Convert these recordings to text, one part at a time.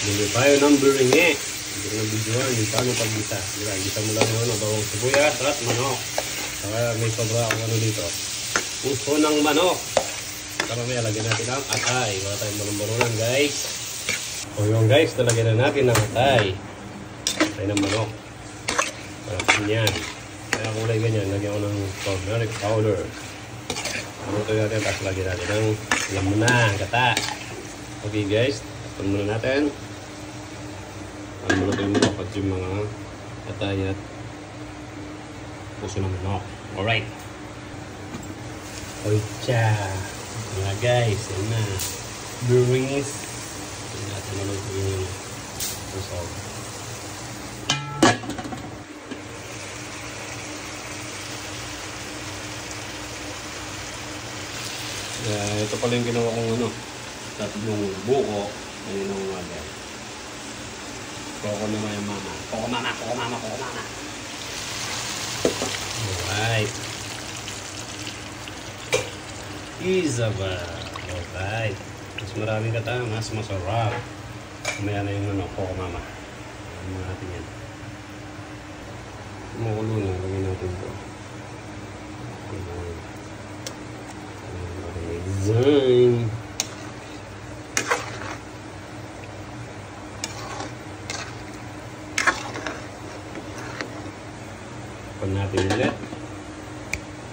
Bili tayo ng biringi. Hindi na videoan, hindi paano paggisa. Gisa mo lang yung bawang sibuyas at manok. Saka may sobra akong ano dito. Puso ng manok. Saka may lagyan natin ang atay. Wala tayong malong-malungan guys. O yung guys, talagyan na natin ng atay. Atay ng manok. Parang ganyan. Kaya kulay ganyan, lagyan ko ng turmeric powder. Luto natin, tapos lagyan natin ng alam mo na, gata. Okay guys, tapos muna natin. Maluto yung manok at yung mga atay at puso ng manok. Alright. Oicha. Mga guys, yan na. Biringis. Yan natin maluto yung puso. Ito pala yung ginawa kong ano, tatlong buko. Ayun ang umaga. Koko naman yung mama. Koko mama, koko mama, koko mama. Alright. Izaba. Alright. Mas maraming kata, mas masarap. Kumaya na yung ano, koko mama. Ano natin yan. Kumukulo na, lagyan natin ito. Design. Pan natin ulit.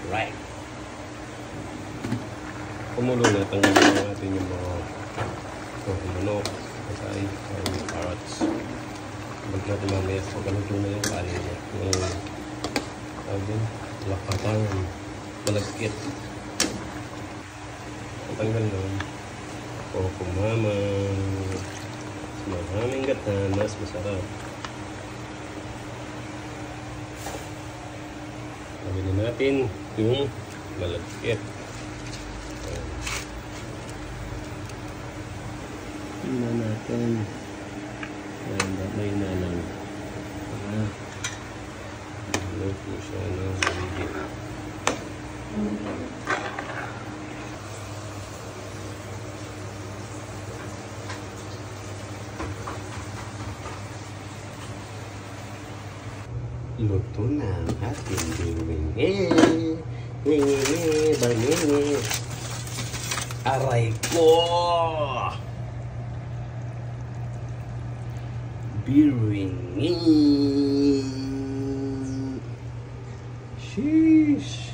Right. Kumulo na, tanggalin natin yung mga manok, patay, carrots. Balik natin mamaya sa pagkaluto na yung kanin niya. Yung tawagin, lakatang malagkit. Tanggal nun. Koko mama. Maraming gata, mas masarap. Lagyan natin yung malagkit. Tingnan natin. May nalang. Ano po siya na maligit. Luto na ang ating biringi. Biringi. Aray ko! Biringi. Sheesh!